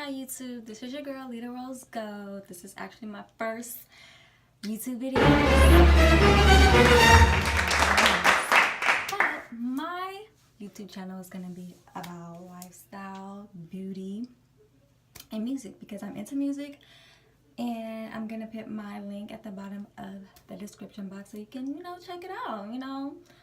Hi YouTube, this is your girl Lita Rose Go. This is actually my first YouTube video. But my YouTube channel is gonna be about lifestyle, beauty, and music because I'm into music. And I'm gonna put my link at the bottom of the description box so you can, check it out,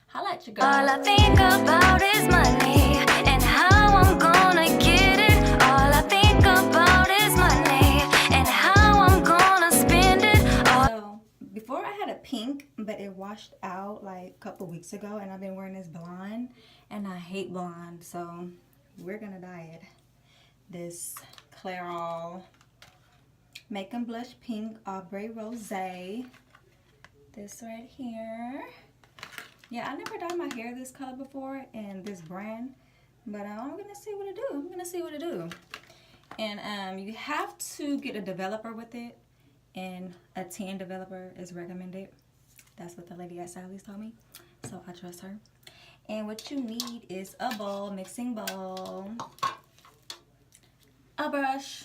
holla at your girl. All I think about is money and how I'm gonna get it. All I think about is money and how I'm gonna spend it. So before I had a pink, but it washed out like a couple weeks ago, and I've been wearing this blonde, and I hate blonde, so we're gonna dye it. This Clairol Make and Blush Pink Ombre Rosé. This right here. Yeah, I never dyed my hair this color before in this brand, but I'm gonna see what it do. And you have to get a developer with it, and a tan developer is recommended. That's what the lady at Sally's told me, so I trust her. And what you need is a bowl, mixing bowl, a brush,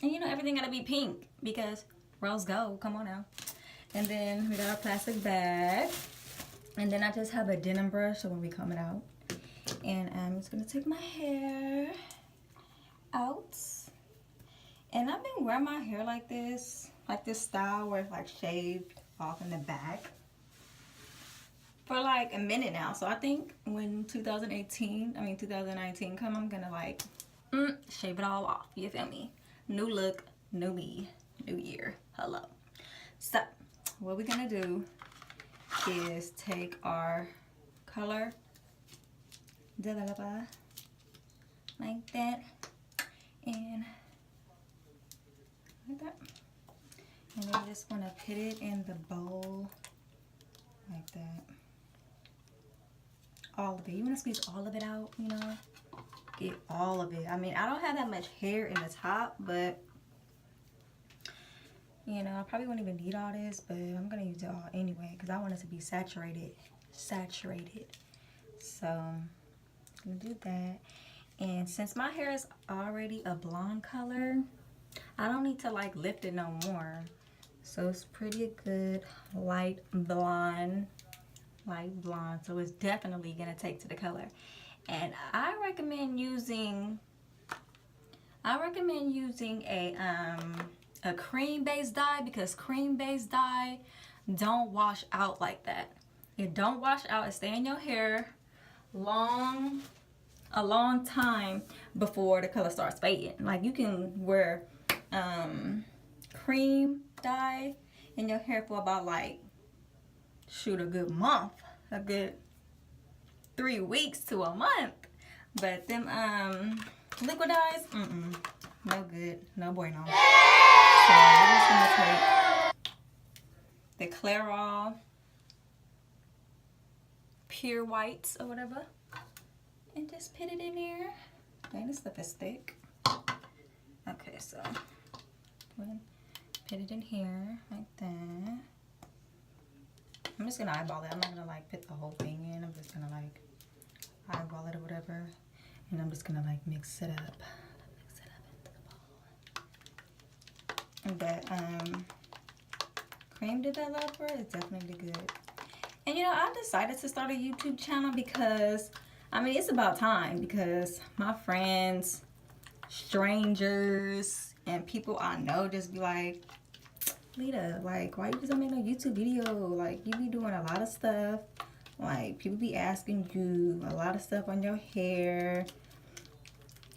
and everything gotta be pink because rose gold, come on now. And then we got a plastic bag. And then I just have a denim brush so when we comb it out. And I'm just gonna take my hair out. And I've been wearing my hair like this style where it's like shaved off in the back for like a minute now. So I think when 2019 come, I'm gonna like shave it all off. You feel me? New look, new me, new year. Hello. So what we're gonna do is take our color developer like that and like that, and then you just want to put it in the bowl like that. All of it. You want to squeeze all of it out, get all of it. I mean, I don't have that much hair in the top, but I probably won't even need all this, but I'm gonna use it all anyway because I want it to be saturated. So I'm gonna do that. And since my hair is already a blonde color, I don't need to like lift it no more. So it's pretty good light blonde. So it's definitely gonna take to the color. And I recommend using a cream-based dye because cream-based dye don't wash out like that. It don't wash out. It stay in your hair a long time before the color starts fading. Like you can wear cream dye in your hair for about like a good month, a good 3 weeks to a month. But them liquid dyes, no good, no bueno. So I'm just gonna take the Clairol Pure Whites or whatever and just put it in there. Man, this stuff is thick. Okay, so put it in here like that. I'm just gonna eyeball it. I'm not gonna like put the whole thing in. I'm just gonna like eyeball it or whatever. And I'm just gonna like mix it up. That cream developer is definitely good. And I decided to start a YouTube channel because it's about time, because my friends, strangers, and people I know just be like, Lita, like, why you just don't make no YouTube video? Like, you be doing a lot of stuff. Like, people be asking you a lot of stuff on your hair.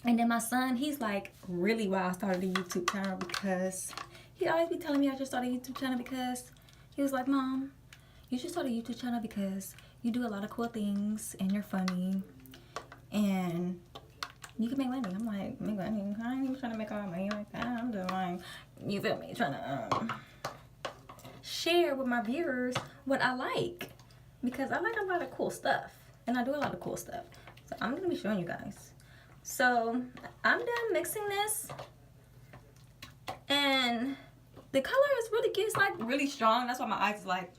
And then my son, he's like really why I started a YouTube channel, because he always be telling me I should start a YouTube channel because he was like, Mom, you should start a YouTube channel because you do a lot of cool things and you're funny and you can make money. I'm like, make money? I ain't even trying to make all my money like that. I'm just like, you feel me, trying to share with my viewers what I like, because I like a lot of cool stuff and I do a lot of cool stuff. So I'm gonna be showing you guys. So I'm done mixing this, and the color is really cute. It's like really strong. That's why my eyes is like,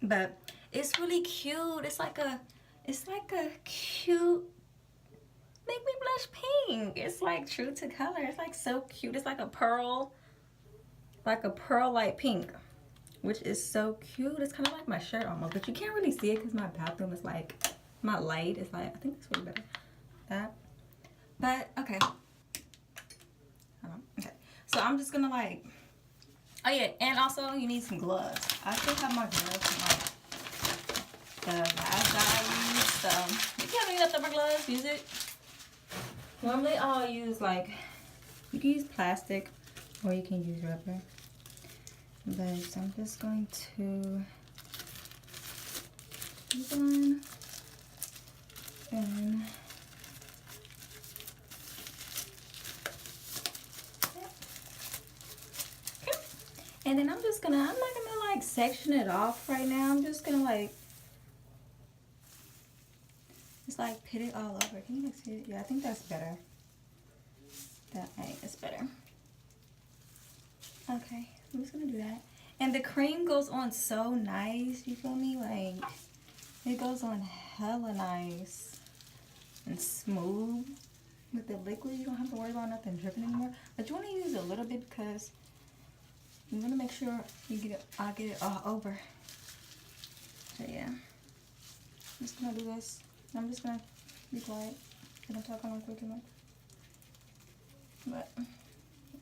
but it's really cute. It's like a cute make me blush pink. It's like true to color. It's like so cute. It's like a pearl light pink, which is so cute. It's kind of like my shirt almost, but you can't really see it because my bathroom is like, my light is like, I think it's way better. That. But okay. Hold on. Okay. So I'm just gonna like, oh yeah, and also you need some gloves. I still have my gloves from like the last guy I used. So if you have any leftover gloves, use it. Normally I'll use like, you can use plastic or you can use rubber. But I'm just going to use one and and then I'm not gonna like section it off right now. I'm just gonna like, just like put it all over. Can you guys see it? Yeah, I think that's better. That is better. Okay, I'm just gonna do that. And the cream goes on so nice, you feel me? Like, it goes on hella nice and smooth. With the liquid, you don't have to worry about nothing dripping anymore. But you want to use a little bit because you want to make sure you get it, I'll get it all over. So yeah, I'm just gonna do this. I'm just gonna be quiet. I don't talk on my too much. But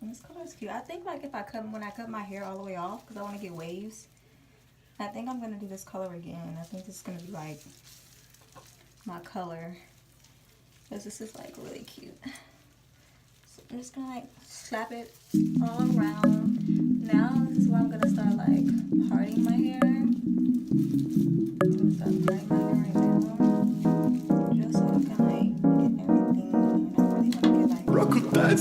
this color is cute. I think like if when I cut my hair all the way off, because I want to get waves, I think I'm gonna do this color again. I think this is gonna be like my color, because this is like really cute. So I'm just gonna like slap it all around. Now this is where I'm gonna start like parting my hair. I'm gonna start parting my hair right now, just so I can like get everything. And I really want to get like rock with that.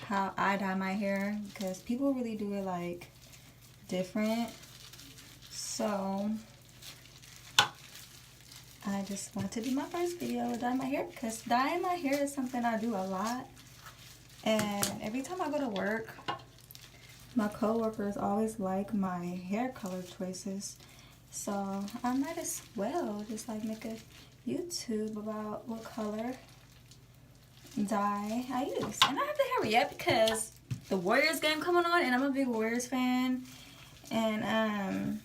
How I dye my hair, because people really do it like different. So I just want to do my first video with dye my hair, because dyeing my hair is something I do a lot. And every time I go to work, my co-workers always like my hair color choices. So I might as well just like make a YouTube about what color dye I use. And I have to hurry up because the Warriors game coming on, and I'm a big Warriors fan. And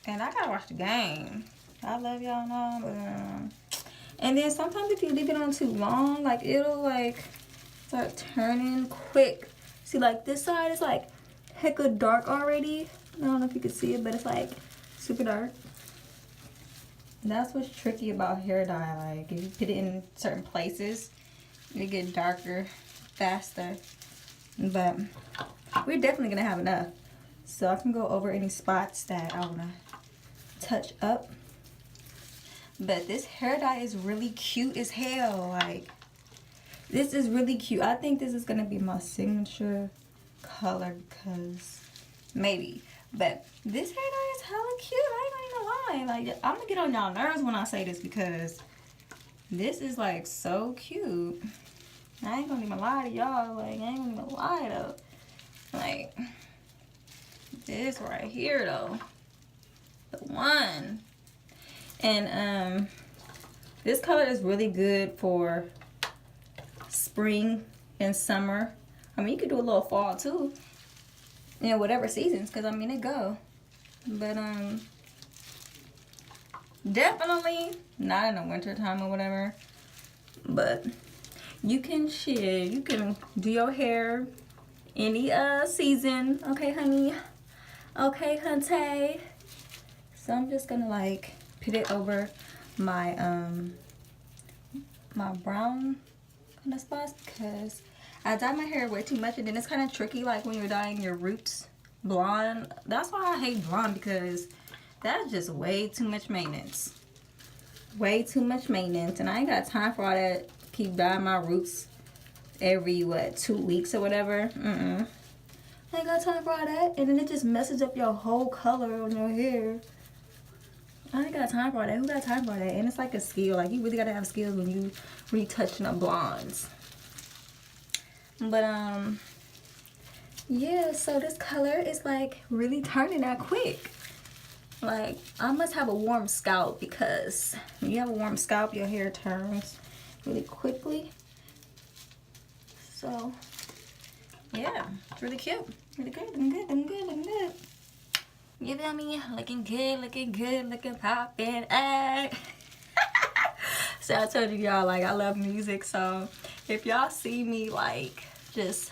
And I gotta watch the game. I love y'all now, but and then sometimes if you leave it on too long, like it'll like start turning quick. See, like this side is like hecka dark already. I don't know if you can see it, but it's like super dark. That's what's tricky about hair dye. Like if you put it in certain places, it get darker faster. But we're definitely gonna have enough, so I can go over any spots that I wanna touch up. But this hair dye is really cute as hell. Like, this is really cute. I think this is gonna be my signature color, because maybe. But this hair dye is hella cute. I ain't gonna lie. Like, I'm gonna get on y'all nerves when I say this, because this is like so cute. I ain't gonna even lie to y'all. Like, I ain't gonna even lie though. Like, this right here though, the one. And this color is really good for spring and summer. I mean, you could do a little fall too, you know, whatever seasons, because I mean it go. But definitely not in the winter time or whatever. But you can shit, you can do your hair any season. Okay, honey. Okay, hunty. So I'm just gonna like put it over my my brown kind of spots, because I dye my hair way too much, and then it's kind of tricky like when you're dyeing your roots blonde. That's why I hate blonde, because that's just way too much maintenance. Way too much maintenance, and I ain't got time for all that. Keep dyeing my roots every 2 weeks or whatever. I ain't got time for all that, and then it just messes up your whole color on your hair. I ain't got time for all that. Who got time for all that? And it's like a skill. Like, you really gotta have skills when you retouching up blondes. But yeah, so this color is like really turning out quick. Like, I must have a warm scalp, because when you have a warm scalp, your hair turns really quickly. So yeah, it's really cute. Really good, looking good, looking good, looking good. You feel me? Looking good, looking poppin'. So I told you y'all, like, I love music. So if y'all see me like just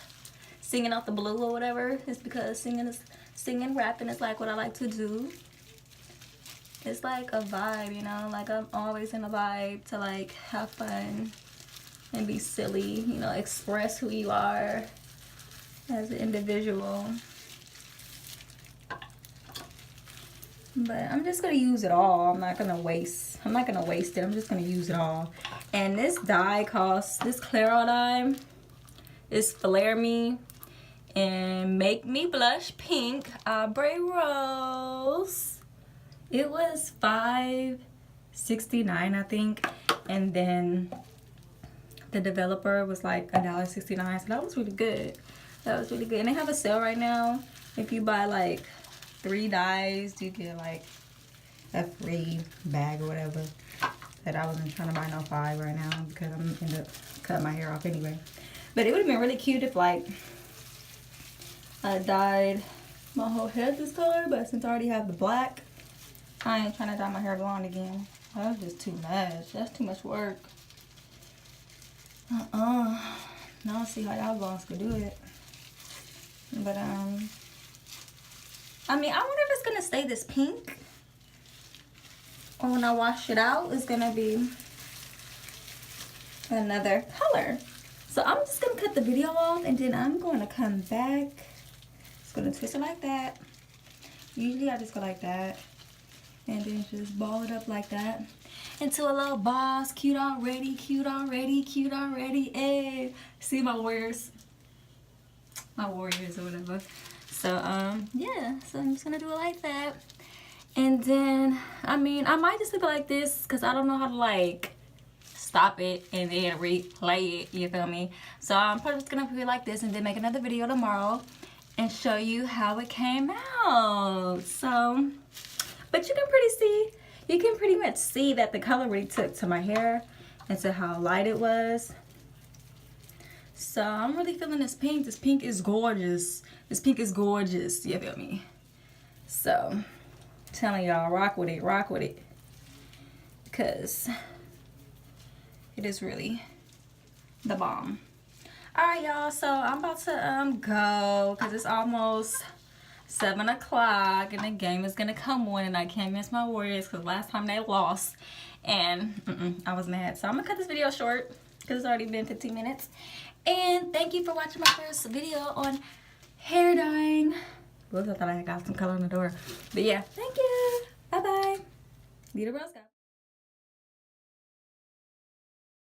singing off the blue or whatever, it's because singing, rapping is like what I like to do. It's like a vibe, you know, like I'm always in a vibe to like have fun and be silly, you know, express who you are as an individual. But I'm just gonna use it all. I'm not gonna waste it. I'm just gonna use it all. And this dye this Clairol dye is Flare Me and Make Me Blush Pink Ombre Rose. It was $5.69, I think, and then the developer was like $1.69, so that was really good. That was really good. And they have a sale right now. If you buy like 3 dyes, you get like a free bag or whatever. That I wasn't trying to buy no 5 right now, because I'm gonna end up cutting my hair off anyway. But it would have been really cute if like I dyed my whole head this color, but since I already have the black, I ain't trying to dye my hair blonde again. That was just too much. That's too much work. I don't see how y'all blondes could do it. But I mean, I wonder if it's gonna stay this pink, or when I wash it out, it's gonna be another color. So I'm just gonna cut the video off, and then I'm going to come back. Just gonna twist it like that. Usually I just go like that, and then just ball it up like that into a little boss. Cute already, cute already, cute already. Hey, see my warriors or whatever. So yeah, so I'm just gonna do it like that. And then I might just leave it like this, because I don't know how to like stop it and then replay it, you feel me? So I'm probably just gonna put it like this, and then make another video tomorrow and show you how it came out. So, but you can pretty much see that the color really took to my hair and to how light it was. So I'm really feeling this pink. This pink is gorgeous. This pink is gorgeous, you feel me? So Telling y'all, rock with it. Because it is really the bomb. Alright, y'all, so I'm about to go because it's almost 7 o'clock and the game is gonna come on and I can't miss my Warriors because last time they lost and I was mad. So I'm gonna cut this video short because it's already been 15 minutes. And thank you for watching my first video on hair dyeing. Whoops, I thought I got some color on the door. But yeah, thank you. Bye bye. Leader Bros.